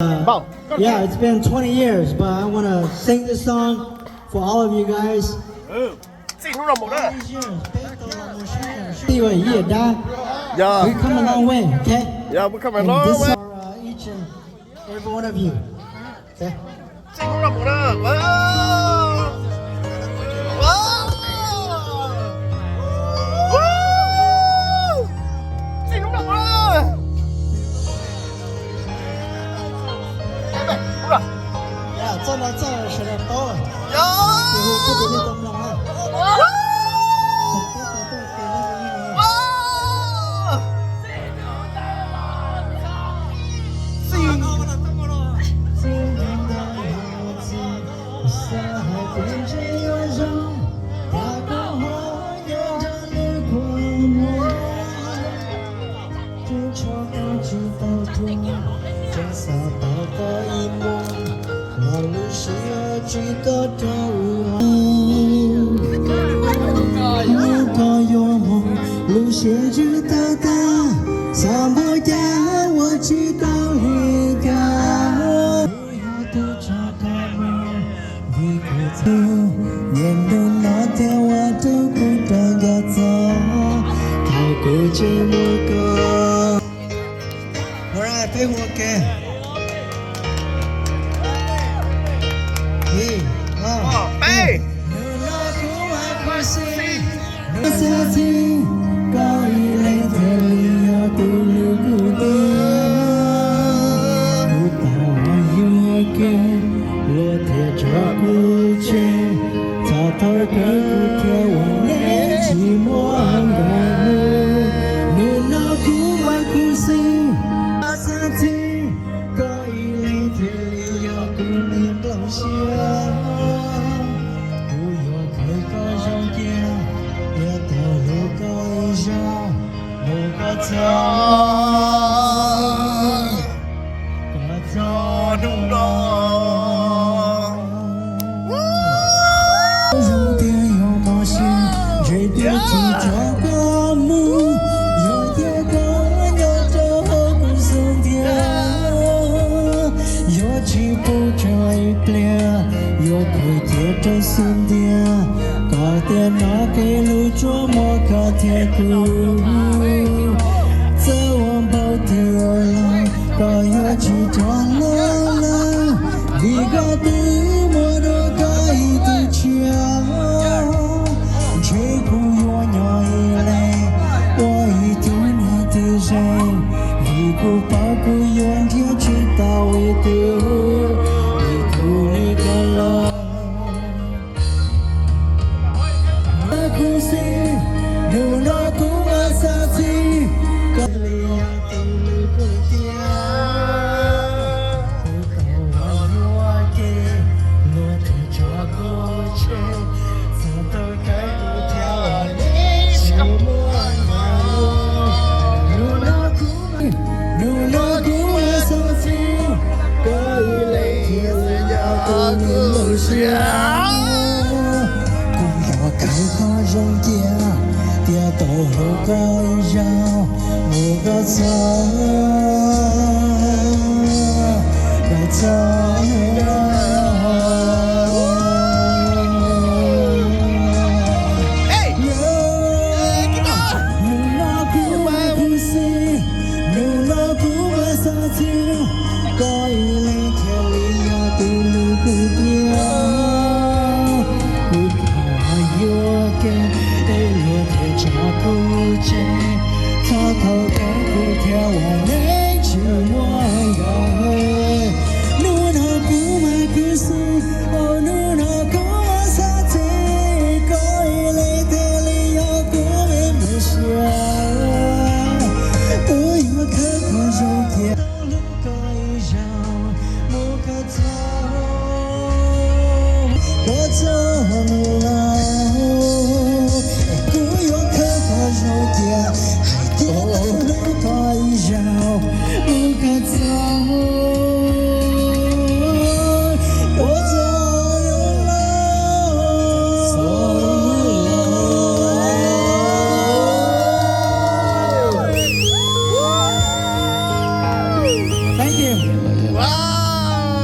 Yeah, it's been 20 years, but I want to sing this song for all of you guys. Xin lúc nào một đó. Yeah. We come a long way, okay? Yeah, we come a And long this way. is for each and every one of you. Okay? Xin lúc nào một đó. Xin lúc nào một đó. Yeah, 真的是的多。呀！以后不给你动了啊。路线知道的，什么叫我知道你的？不要多找他们，你不走，年度那天我都不懂要走，太过寂寞个。Alright， 陪我给。Hey! Hãy subscribe cho kênh Ghiền Mì Gõ để không bỏ lỡ